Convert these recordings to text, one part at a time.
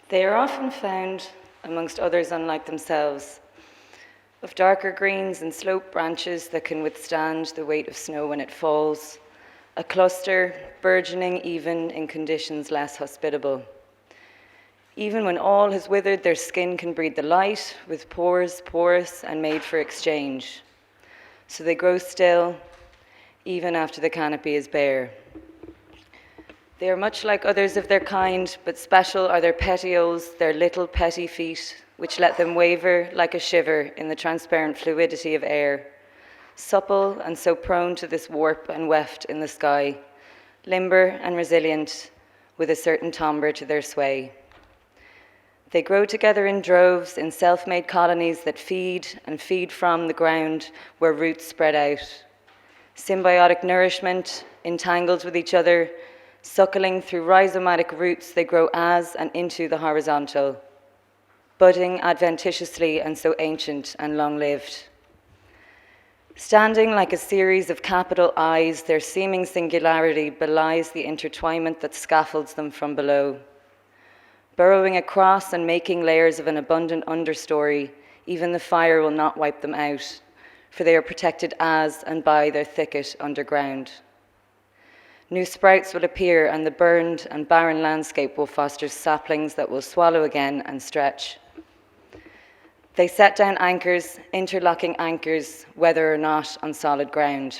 They are often found, amongst others unlike themselves, of darker greens and sloped branches that can withstand the weight of snow when it falls, a cluster burgeoning even in conditions less hospitable. Even when all has withered, their skin can breathe the light, with pores porous and made for exchange. So they grow still, even after the canopy is bare. They are much like others of their kind, but special are their petioles, their little petty feet, which let them waver like a shiver in the transparent fluidity of air, supple and so prone to this warp and weft in the sky, limber and resilient, with a certain timbre to their sway. They grow together in droves in self-made colonies that feed and feed from the ground where roots spread out. Symbiotic nourishment, entangled with each other, suckling through rhizomatic roots, they grow as and into the horizontal, budding adventitiously and so ancient and long-lived. Standing like a series of capital I's, their seeming singularity belies the intertwinement that scaffolds them from below. Burrowing across and making layers of an abundant understory, even the fire will not wipe them out, for they are protected as and by their thicket underground. New sprouts will appear, and the burned and barren landscape will foster saplings that will swallow again and stretch. They set down anchors, interlocking anchors, whether or not on solid ground.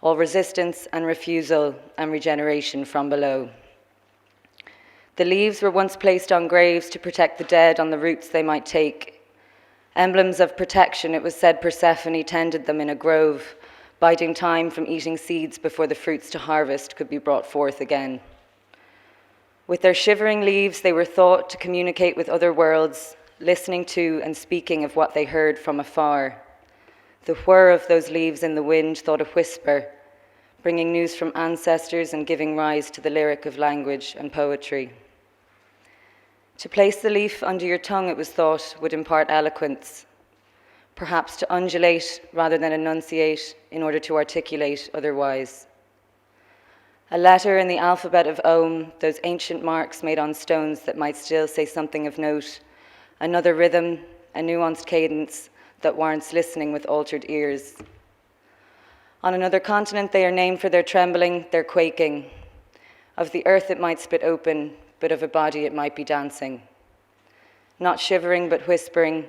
All resistance and refusal and regeneration from below. The leaves were once placed on graves to protect the dead on the routes they might take. Emblems of protection, it was said Persephone tended them in a grove, biding time from eating seeds before the fruits to harvest could be brought forth again. With their shivering leaves, they were thought to communicate with other worlds, listening to and speaking of what they heard from afar. The whir of those leaves in the wind thought a whisper, bringing news from ancestors and giving rise to the lyric of language and poetry. To place the leaf under your tongue, it was thought, would impart eloquence, perhaps to undulate rather than enunciate in order to articulate otherwise. A letter in the alphabet of Ogham, those ancient marks made on stones that might still say something of note, another rhythm, a nuanced cadence that warrants listening with altered ears. On another continent, they are named for their trembling, their quaking. Of the earth it might split open, but of a body it might be dancing. Not shivering, but whispering,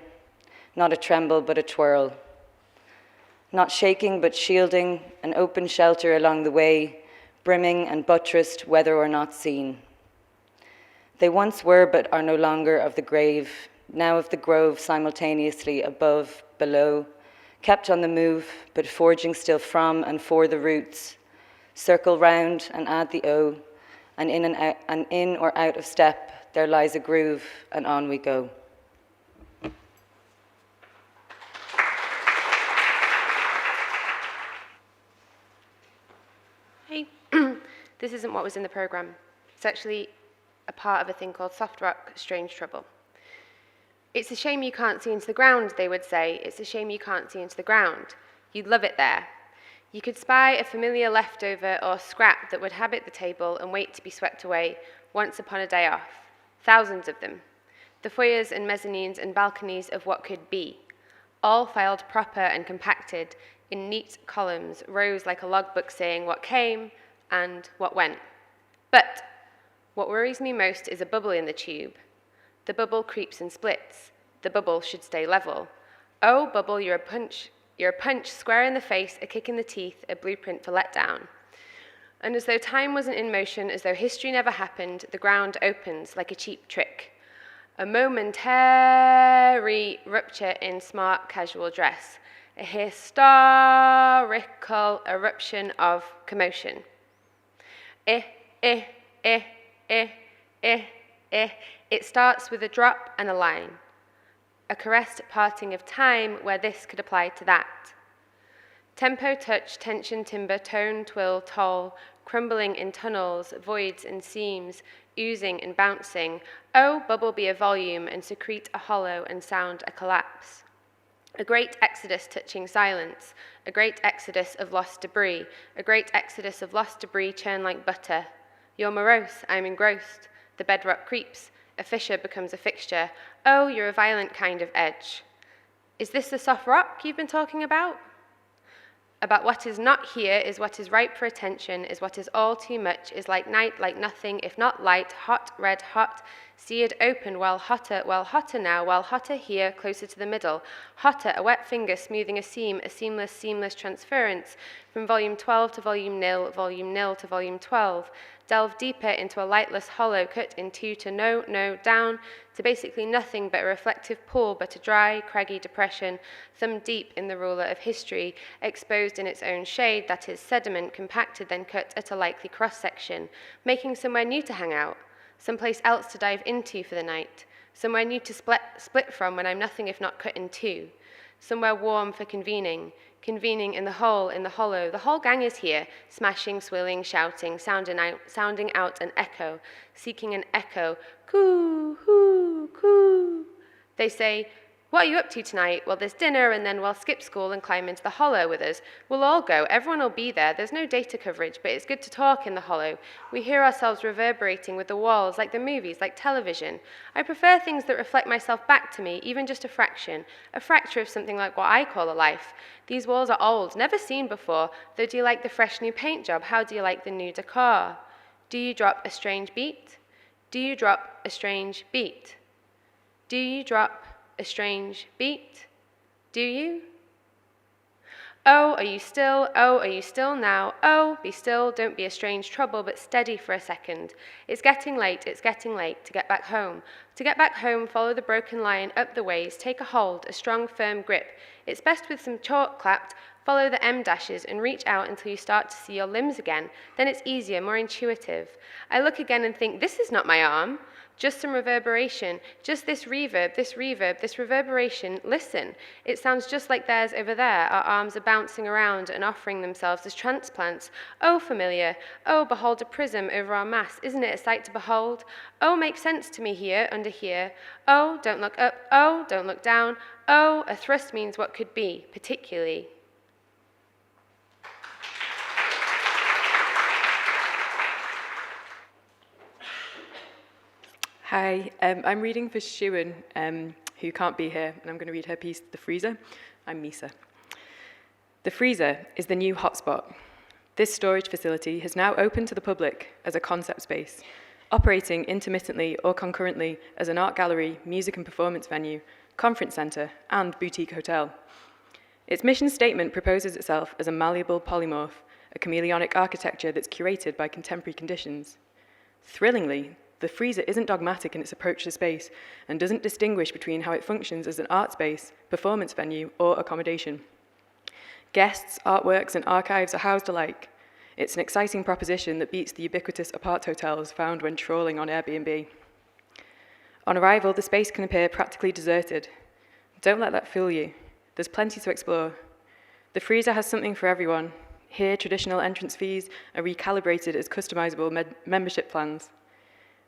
not a tremble, but a twirl. Not shaking, but shielding, an open shelter along the way, brimming and buttressed, whether or not seen. They once were, but are no longer of the grave, now of the grove simultaneously, above, below, kept on the move, but forging still from and for the roots, circle round and add the O, and in or out of step, there lies a groove, and on we go. Hey, this isn't what was in the programme. It's actually a part of a thing called Soft Rock Strange Trouble. It's a shame you can't see into the ground, they would say. It's a shame you can't see into the ground. You'd love it there. You could spy a familiar leftover or scrap that would habit the table and wait to be swept away once upon a day off. Thousands of them. The foyers and mezzanines and balconies of what could be. All filed proper and compacted in neat columns, rows like a logbook saying what came and what went. But what worries me most is a bubble in the tube. The bubble creeps and splits. The bubble should stay level. Oh, bubble, you're a punch square in the face, a kick in the teeth, a blueprint for letdown. And as though time wasn't in motion, as though history never happened, the ground opens like a cheap trick. A momentary rupture in smart casual dress. A historical eruption of commotion. It starts with a drop and a line. A caressed parting of time where this could apply to that. Tempo, touch, tension, timber, tone, twill, toll, crumbling in tunnels, voids and seams, oozing and bouncing. Oh, bubble be a volume and secrete a hollow and sound a collapse. A great exodus touching silence, a great exodus of lost debris, a great exodus of lost debris churn like butter. You're morose, I'm engrossed. The bedrock creeps. A fissure becomes a fixture. Oh, you're a violent kind of edge. Is this the soft rock you've been talking about? About what is not here is what is ripe for attention, is what is all too much, is like night, like nothing, if not light, hot, red hot, seared open, while hotter now, while hotter here, closer to the middle, hotter, a wet finger smoothing a seam, a seamless transference, from volume 12 to volume nil to volume 12, delve deeper into a lightless hollow cut in two to no, down, to basically nothing but a reflective pool, but a dry, craggy depression, thumb deep in the ruler of history, exposed in its own shade, that is, sediment, compacted, then cut at a likely cross-section, making somewhere new to hang out, someplace else to dive into for the night, somewhere new to split from when I'm nothing if not cut in two, somewhere warm for convening in the hole, in the hollow. The whole gang is here, smashing, swilling, shouting, sounding out an echo, seeking an echo. Coo, hoo, coo. They say, what are you up to tonight? Well, there's dinner, and then we'll skip school and climb into the hollow with us. We'll all go. Everyone will be there. There's no data coverage, but it's good to talk in the hollow. We hear ourselves reverberating with the walls, like the movies, like television. I prefer things that reflect myself back to me, even just a fraction, a fracture of something like what I call a life. These walls are old, never seen before, though do you like the fresh new paint job? How do you like the new decor? Do you drop a strange beat? Do you drop a strange beat? Do you drop a strange beat? Do you? Oh, are you still? Oh, are you still now? Oh, be still, don't be a strange trouble, but steady for a second. It's getting late to get back home. To get back home, follow the broken line up the ways, take a hold, a strong, firm grip. It's best with some chalk clapped, follow the M dashes and reach out until you start to see your limbs again. Then it's easier, more intuitive. I look again and think, this is not my arm. Just some reverberation, just this reverb, this reverberation. Listen, it sounds just like theirs over there. Our arms are bouncing around and offering themselves as transplants. Oh, familiar. Oh, behold a prism over our mass. Isn't it a sight to behold? Oh, makes sense to me here, under here. Oh, don't look up. Oh, don't look down. Oh, a thrust means what could be, particularly. Hi, I'm reading for Siuán, who can't be here, and I'm going to read her piece, The Freezer. I'm Misa. The freezer is the new hotspot. This storage facility has now opened to the public as a concept space, operating intermittently or concurrently as an art gallery, music and performance venue, conference centre, and boutique hotel. Its mission statement proposes itself as a malleable polymorph, a chameleonic architecture that's curated by contemporary conditions. Thrillingly, the freezer isn't dogmatic in its approach to space and doesn't distinguish between how it functions as an art space, performance venue, or accommodation. Guests, artworks, and archives are housed alike. It's an exciting proposition that beats the ubiquitous apart hotels found when trawling on Airbnb. On arrival, the space can appear practically deserted. Don't let that fool you. There's plenty to explore. The freezer has something for everyone. Here, traditional entrance fees are recalibrated as customizable membership plans.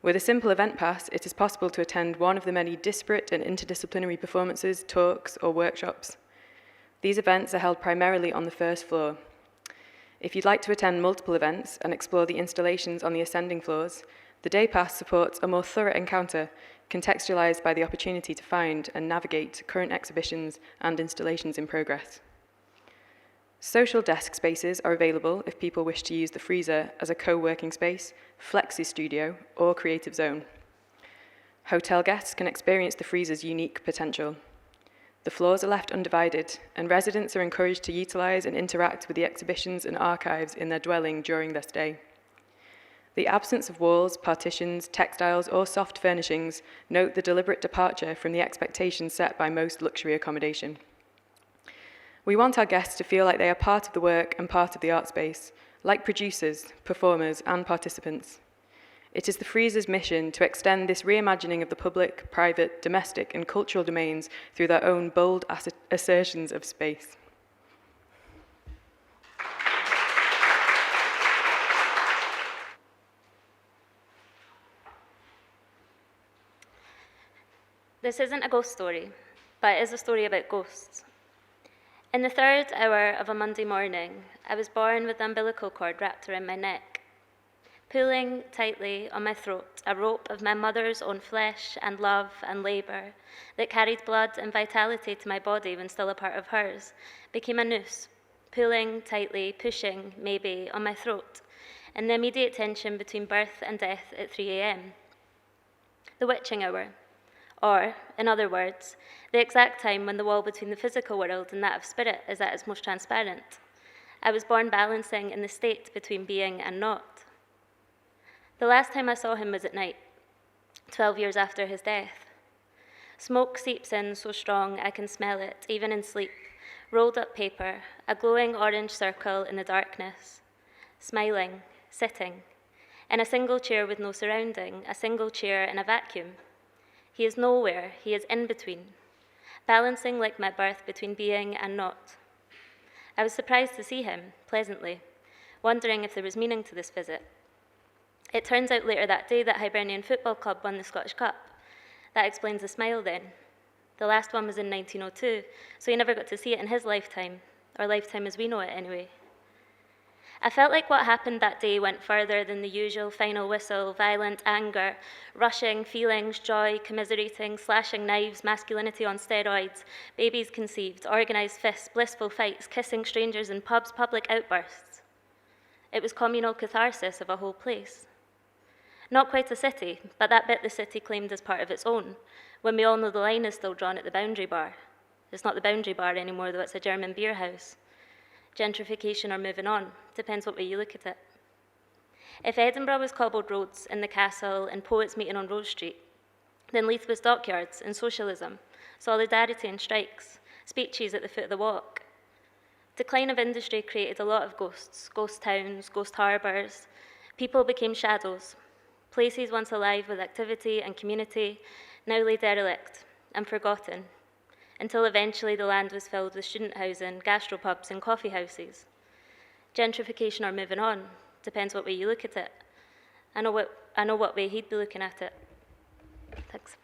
With a simple event pass, it is possible to attend one of the many disparate and interdisciplinary performances, talks, or workshops. These events are held primarily on the first floor. If you'd like to attend multiple events and explore the installations on the ascending floors, the day pass supports a more thorough encounter, contextualized by the opportunity to find and navigate current exhibitions and installations in progress. Social desk spaces are available if people wish to use the freezer as a co-working space, flexi studio, or creative zone. Hotel guests can experience the freezer's unique potential. The floors are left undivided, and residents are encouraged to utilize and interact with the exhibitions and archives in their dwelling during their stay. The absence of walls, partitions, textiles, or soft furnishings note the deliberate departure from the expectations set by most luxury accommodation. We want our guests to feel like they are part of the work and part of the art space, like producers, performers, and participants. It is the freezer's mission to extend this reimagining of the public, private, domestic, and cultural domains through their own bold assertions of space. This isn't a ghost story, but it is a story about ghosts. In the 3rd hour of a Monday morning, I was born with the umbilical cord wrapped around my neck. pulling tightly on my throat a rope of my mother's own flesh and love and labour that carried blood and vitality to my body when still a part of hers, became a noose, pulling tightly, pushing, maybe, on my throat, in the immediate tension between birth and death at 3 a.m. The witching hour, or, in other words, the exact time when the wall between the physical world and that of spirit is at its most transparent. I was born balancing in the state between being and not. The last time I saw him was at night, 12 years after his death. Smoke seeps in so strong I can smell it, even in sleep. Rolled up paper, a glowing orange circle in the darkness. Smiling, sitting, in a single chair with no surrounding, a single chair in a vacuum. He is nowhere, he is in between, balancing like my birth between being and not. I was surprised to see him, pleasantly, wondering if there was meaning to this visit. It turns out later that day that Hibernian Football Club won the Scottish Cup. That explains the smile then. The last one was in 1902, so he never got to see it in his lifetime, or lifetime as we know it anyway. I felt like what happened that day went further than the usual final whistle, violent anger, rushing, feelings, joy, commiserating, slashing knives, masculinity on steroids, babies conceived, organised fists, blissful fights, kissing strangers in pubs, public outbursts. It was communal catharsis of a whole place. Not quite a city, but that bit the city claimed as part of its own, when we all know the line is still drawn at the Boundary Bar. It's not the Boundary Bar anymore, though it's a German beer house. Gentrification or moving on, depends what way you look at it. If Edinburgh was cobbled roads and the castle and poets meeting on Rose Street, then Leith was dockyards and socialism, solidarity and strikes, speeches at the foot of the walk. Decline of industry created a lot of ghosts, ghost towns, ghost harbours. People became shadows, places once alive with activity and community, now lay derelict and forgotten, until eventually the land was filled with student housing, gastropubs and coffee houses. Gentrification or moving on, depends what way you look at it. I know what way he'd be looking at it. Thanks.